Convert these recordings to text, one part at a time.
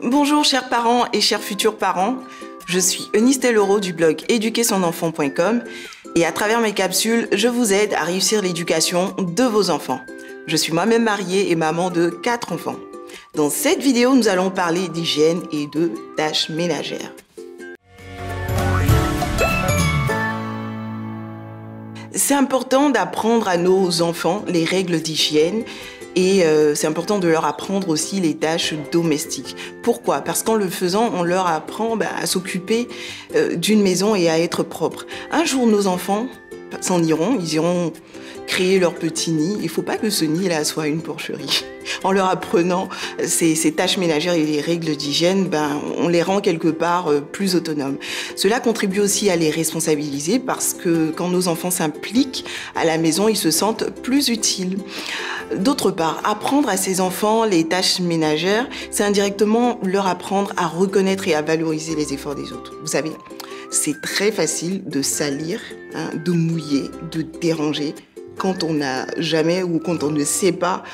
Bonjour chers parents et chers futurs parents, je suis Eunice Tellereau du blog éduquersonenfant.com et à travers mes capsules, je vous aide à réussir l'éducation de vos enfants. Je suis moi-même mariée et maman de 4 enfants. Dans cette vidéo, nous allons parler d'hygiène et de tâches ménagères. C'est important d'apprendre à nos enfants les règles d'hygiène et c'est important de leur apprendre aussi les tâches domestiques. Pourquoi? Parce qu'en le faisant, on leur apprend à s'occuper d'une maison et à être propre. Un jour, nos enfants s'en iront, ils iront créer leur petit nid. Il ne faut pas que ce nid-là soit une porcherie. En leur apprenant ces tâches ménagères et les règles d'hygiène, on les rend quelque part plus autonomes. Cela contribue aussi à les responsabiliser parce que quand nos enfants s'impliquent à la maison, ils se sentent plus utiles. D'autre part, apprendre à ces enfants les tâches ménagères, c'est indirectement leur apprendre à reconnaître et à valoriser les efforts des autres. Vous savez, c'est très facile de salir, de mouiller, de déranger quand on n'a jamais ou quand on ne sait pas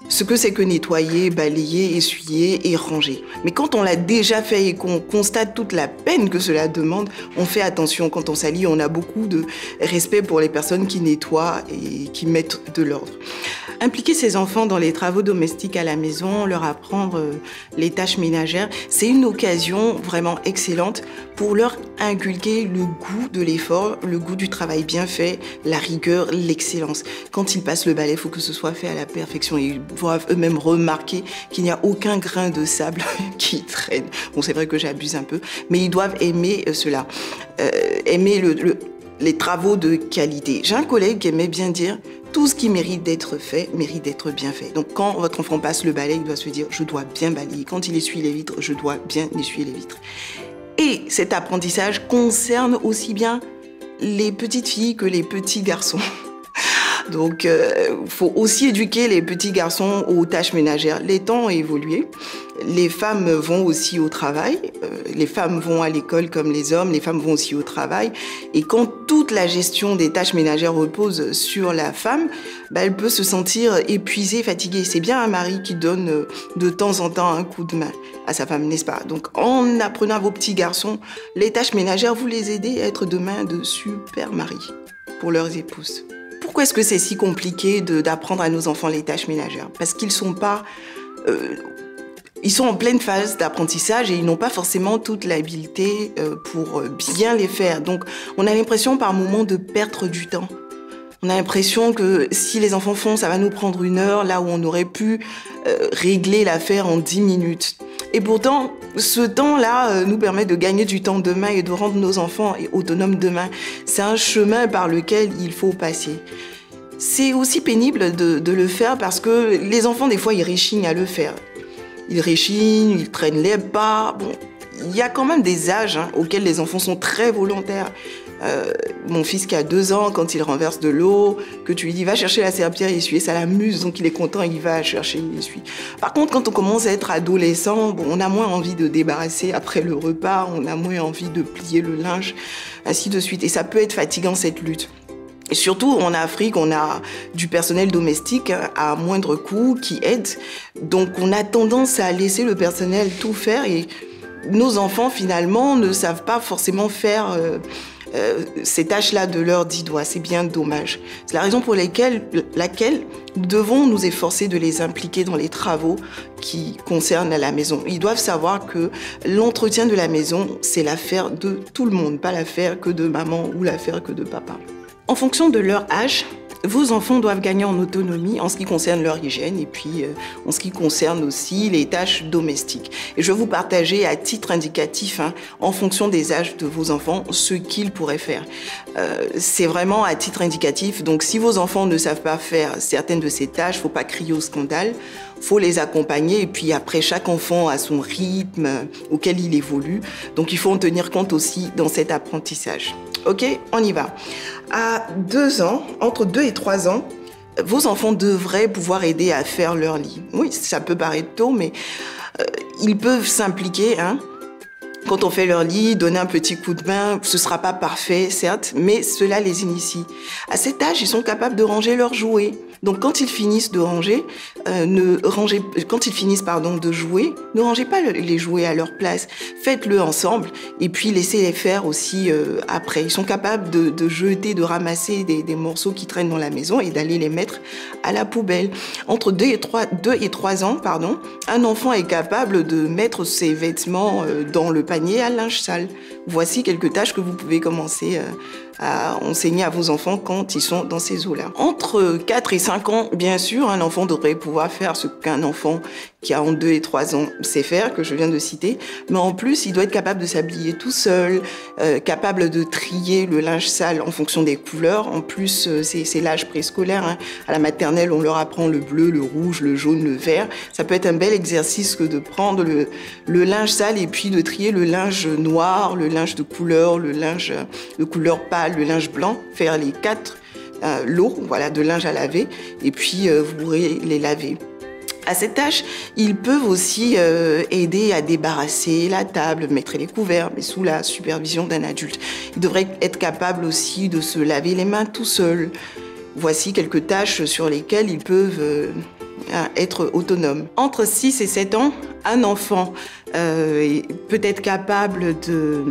ce que c'est que nettoyer, balayer, essuyer et ranger. Mais quand on l'a déjà fait et qu'on constate toute la peine que cela demande, on fait attention. Quand on salit, on a beaucoup de respect pour les personnes qui nettoient et qui mettent de l'ordre. Impliquer ses enfants dans les travaux domestiques à la maison, leur apprendre les tâches ménagères, c'est une occasion vraiment excellente pour leur inculquer le goût de l'effort, le goût du travail bien fait, la rigueur, l'excellence. Quand ils passent le balai, il faut que ce soit fait à la perfection. Ils doivent eux-mêmes remarquer qu'il n'y a aucun grain de sable qui traîne. Bon, c'est vrai que j'abuse un peu, mais ils doivent aimer cela, aimer les travaux de qualité. J'ai un collègue qui aimait bien dire « Tout ce qui mérite d'être fait, mérite d'être bien fait ». Donc quand votre enfant passe le balai, il doit se dire « Je dois bien balayer ». Quand il essuie les vitres, je dois bien essuyer les vitres. Et cet apprentissage concerne aussi bien les petites filles que les petits garçons. Donc, faut aussi éduquer les petits garçons aux tâches ménagères. Les temps ont évolué. Les femmes vont aussi au travail. Les femmes vont à l'école comme les hommes. Les femmes vont aussi au travail. Et quand toute la gestion des tâches ménagères repose sur la femme, elle peut se sentir épuisée, fatiguée. C'est bien un mari qui donne de temps en temps un coup de main à sa femme, n'est-ce pas? Donc, en apprenant à vos petits garçons les tâches ménagères, vous les aidez à être demain de super maris pour leurs épouses. Pourquoi est-ce que c'est si compliqué d'apprendre à nos enfants les tâches ménagères? Parce qu'ils sont en pleine phase d'apprentissage et ils n'ont pas forcément toute l'habileté pour bien les faire. Donc, on a l'impression par moments de perdre du temps. On a l'impression que si les enfants font, ça va nous prendre 1 heure, là où on aurait pu régler l'affaire en 10 minutes. Et pourtant, ce temps-là nous permet de gagner du temps demain et de rendre nos enfants autonomes demain. C'est un chemin par lequel il faut passer. C'est aussi pénible de le faire parce que les enfants, des fois, ils réchignent à le faire. Ils réchignent, ils traînent les pas. Bon, il y a quand même des âges auxquels les enfants sont très volontaires. Mon fils qui a 2 ans, quand il renverse de l'eau, que tu lui dis va chercher la serpillière et essuyer, ça l'amuse, donc il est content, il va chercher, il essuie. Par contre, quand on commence à être adolescent, on a moins envie de débarrasser après le repas, on a moins envie de plier le linge, ainsi de suite. Et ça peut être fatigant cette lutte. Et surtout, en Afrique, on a du personnel domestique à moindre coût qui aide. Donc, on a tendance à laisser le personnel tout faire et nos enfants, finalement, ne savent pas forcément faire ces tâches-là de leurs 10 doigts. C'est bien dommage. C'est la raison pour laquelle nous devons nous efforcer de les impliquer dans les travaux qui concernent la maison. Ils doivent savoir que l'entretien de la maison, c'est l'affaire de tout le monde, pas l'affaire que de maman ou l'affaire que de papa. En fonction de leur âge, vos enfants doivent gagner en autonomie en ce qui concerne leur hygiène et puis en ce qui concerne aussi les tâches domestiques. Et je vais vous partager à titre indicatif, en fonction des âges de vos enfants, ce qu'ils pourraient faire. C'est vraiment à titre indicatif. Donc si vos enfants ne savent pas faire certaines de ces tâches, il ne faut pas crier au scandale. Il faut les accompagner et puis après, chaque enfant a son rythme auquel il évolue. Donc il faut en tenir compte aussi dans cet apprentissage. Ok, on y va. À 2 ans, entre 2 et 3 ans, vos enfants devraient pouvoir aider à faire leur lit. Oui, ça peut paraître tôt, mais ils peuvent s'impliquer. Quand on fait leur lit, donner un petit coup de main, ce ne sera pas parfait, certes, mais cela les initie. À cet âge, ils sont capables de ranger leurs jouets. Donc quand ils finissent de ranger, quand ils finissent de jouer, ne rangez pas les jouets à leur place. Faites-le ensemble et puis laissez-les faire aussi après. Ils sont capables de jeter, de ramasser des morceaux qui traînent dans la maison et d'aller les mettre à la poubelle. Entre 2 et 3 ans, un enfant est capable de mettre ses vêtements dans le panier à linge sale. Voici quelques tâches que vous pouvez commencer à enseigner à vos enfants quand ils sont dans ces eaux-là. Entre 4 et 5 ans, bien sûr, un enfant devrait pouvoir faire ce qu'un enfant qui a entre 2 et 3 ans sait faire, que je viens de citer, mais en plus, il doit être capable de s'habiller tout seul, capable de trier le linge sale en fonction des couleurs. En plus, c'est l'âge préscolaire, hein. À la maternelle, on leur apprend le bleu, le rouge, le jaune, le vert. Ça peut être un bel exercice que de prendre le linge sale et puis de trier le linge noir, le linge de couleur, le linge de couleur pâle, le linge blanc, faire les 4 lots de linge à laver et puis vous pourrez les laver. À cette tâche, ils peuvent aussi aider à débarrasser la table, mettre les couverts, mais sous la supervision d'un adulte. Ils devraient être capables aussi de se laver les mains tout seuls. Voici quelques tâches sur lesquelles ils peuvent être autonomes. Entre 6 et 7 ans, un enfant peut être capable de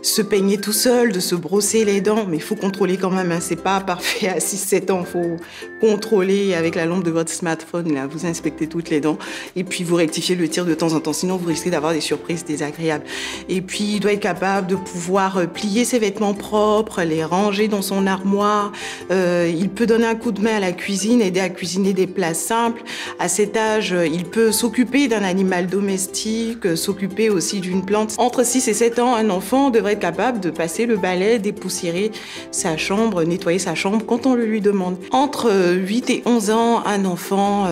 se peigner tout seul, de se brosser les dents, mais il faut contrôler quand même, hein. C'est pas parfait à 6-7 ans, il faut contrôler avec la lampe de votre smartphone, là, vous inspectez toutes les dents, et puis vous rectifiez le tir de temps en temps, sinon vous risquez d'avoir des surprises désagréables. Et puis il doit être capable de pouvoir plier ses vêtements propres, les ranger dans son armoire, il peut donner un coup de main à la cuisine, aider à cuisiner des plats simples. À cet âge, il peut s'occuper d'un animal domestique, s'occuper aussi d'une plante. Entre 6 et 7 ans, un enfant devrait être capable de passer le balai, dépoussiérer sa chambre, nettoyer sa chambre quand on le lui demande. Entre 8 et 11 ans, un enfant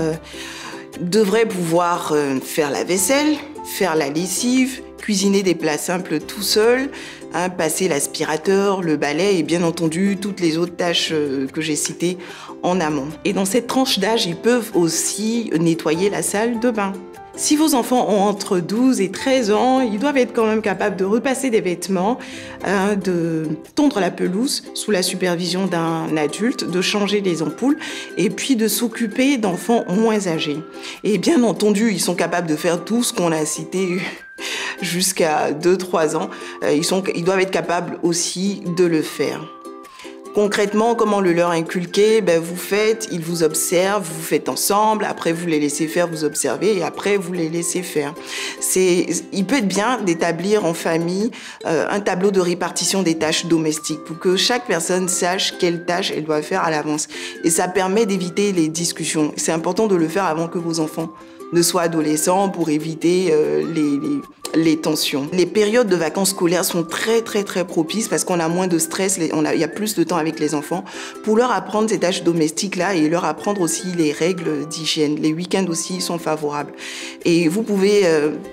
devrait pouvoir faire la vaisselle, faire la lessive, cuisiner des plats simples tout seul, hein, passer l'aspirateur, le balai et bien entendu toutes les autres tâches que j'ai citées en amont. Et dans cette tranche d'âge, ils peuvent aussi nettoyer la salle de bain. Si vos enfants ont entre 12 et 13 ans, ils doivent être quand même capables de repasser des vêtements, de tondre la pelouse sous la supervision d'un adulte, de changer les ampoules et puis de s'occuper d'enfants moins âgés. Et bien entendu, ils sont capables de faire tout ce qu'on a cité jusqu'à 2-3 ans. Ils doivent être capables aussi de le faire. Concrètement, comment le leur inculquer? Vous faites, ils vous observent, vous faites ensemble, après vous les laissez faire, vous observez et après vous les laissez faire. Il peut être bien d'établir en famille un tableau de répartition des tâches domestiques pour que chaque personne sache quelle tâche elle doit faire à l'avance. Et ça permet d'éviter les discussions. C'est important de le faire avant que vos enfants ne soient adolescents pour éviter les tensions. Les périodes de vacances scolaires sont très propices parce qu'on a moins de stress, il y a plus de temps avec les enfants pour leur apprendre ces tâches domestiques-là et leur apprendre aussi les règles d'hygiène. Les week-ends aussi sont favorables. Et vous pouvez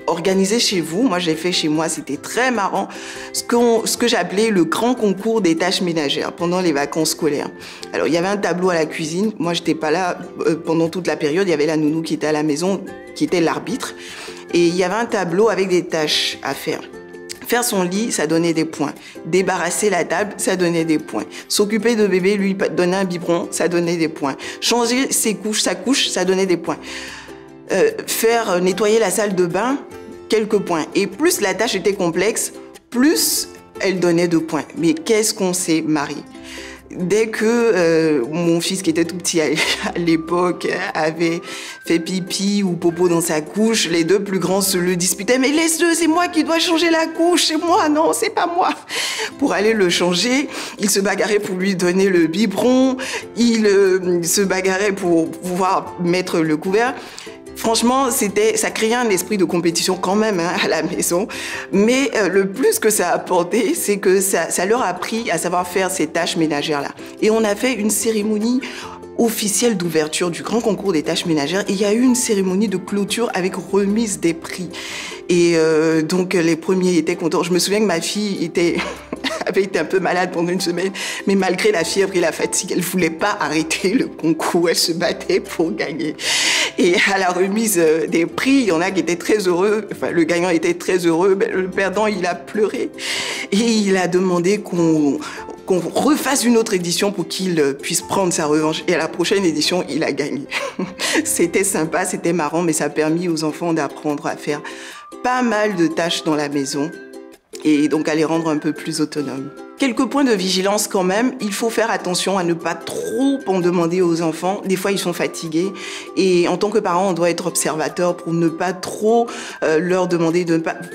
organiser chez vous, moi je l'ai fait chez moi, c'était très marrant, ce que j'appelais le grand concours des tâches ménagères pendant les vacances scolaires. Alors il y avait un tableau à la cuisine, moi j'étais pas là pendant toute la période, il y avait la nounou qui était à la maison, qui était l'arbitre. Et il y avait un tableau avec des tâches à faire. Faire son lit, ça donnait des points. Débarrasser la table, ça donnait des points. S'occuper de bébé, lui donner un biberon, ça donnait des points. Changer sa couche, ça donnait des points. Nettoyer la salle de bain, quelques points. Et plus la tâche était complexe, plus elle donnait de points. Mais qu'est-ce qu'on s'est marré? Dès que mon fils qui était tout petit à l'époque avait fait pipi ou popo dans sa couche, les deux plus grands se le disputaient. Mais laisse-le, c'est moi qui dois changer la couche, c'est moi, non, c'est pas moi. Pour aller le changer, il se bagarrait pour lui donner le biberon, il se bagarrait pour pouvoir mettre le couvert. Franchement, ça créait un esprit de compétition quand même à la maison. Mais le plus que ça a apporté, c'est que ça leur a appris à savoir faire ces tâches ménagères-là. Et on a fait une cérémonie officielle d'ouverture du grand concours des tâches ménagères. Et il y a eu une cérémonie de clôture avec remise des prix. Et donc les premiers étaient contents. Je me souviens que ma fille avait été un peu malade pendant une semaine, mais malgré la fièvre et la fatigue, elle voulait pas arrêter le concours. Elle se battait pour gagner. Et à la remise des prix, il y en a qui étaient très heureux. Enfin, le gagnant était très heureux, mais le perdant, il a pleuré. Et il a demandé qu'on refasse une autre édition pour qu'il puisse prendre sa revanche. Et à la prochaine édition, il a gagné. C'était sympa, c'était marrant, mais ça a permis aux enfants d'apprendre à faire pas mal de tâches dans la maison et donc à les rendre un peu plus autonomes. Quelques points de vigilance quand même. Il faut faire attention à ne pas trop en demander aux enfants. Des fois, ils sont fatigués. Et en tant que parent, on doit être observateur pour ne pas trop leur demander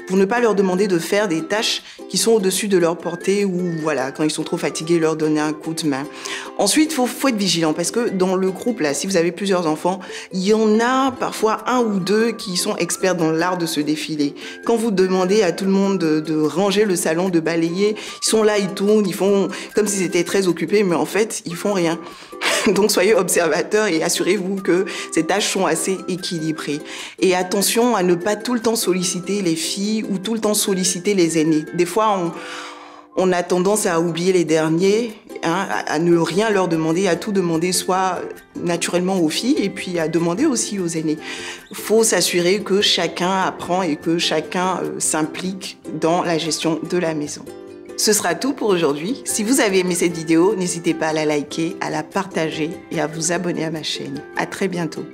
pour ne pas leur demander de faire des tâches qui sont au-dessus de leur portée ou voilà, quand ils sont trop fatigués, leur donner un coup de main. Ensuite, faut être vigilant parce que dans le groupe, là, si vous avez plusieurs enfants, il y en a parfois un ou deux qui sont experts dans l'art de se défiler. Quand vous demandez à tout le monde de ranger le salon, de balayer, ils sont là, ils tournent, ils font comme s'ils étaient très occupés, mais en fait, ils font rien. Donc, soyez observateurs et assurez-vous que ces tâches sont assez équilibrées. Et attention à ne pas tout le temps solliciter les filles ou tout le temps solliciter les aînés. Des fois, on a tendance à oublier les derniers, hein, à ne rien leur demander, à tout demander, soit naturellement aux filles et puis à demander aussi aux aînés. Il faut s'assurer que chacun apprend et que chacun s'implique dans la gestion de la maison. Ce sera tout pour aujourd'hui. Si vous avez aimé cette vidéo, n'hésitez pas à la liker, à la partager et à vous abonner à ma chaîne. À très bientôt.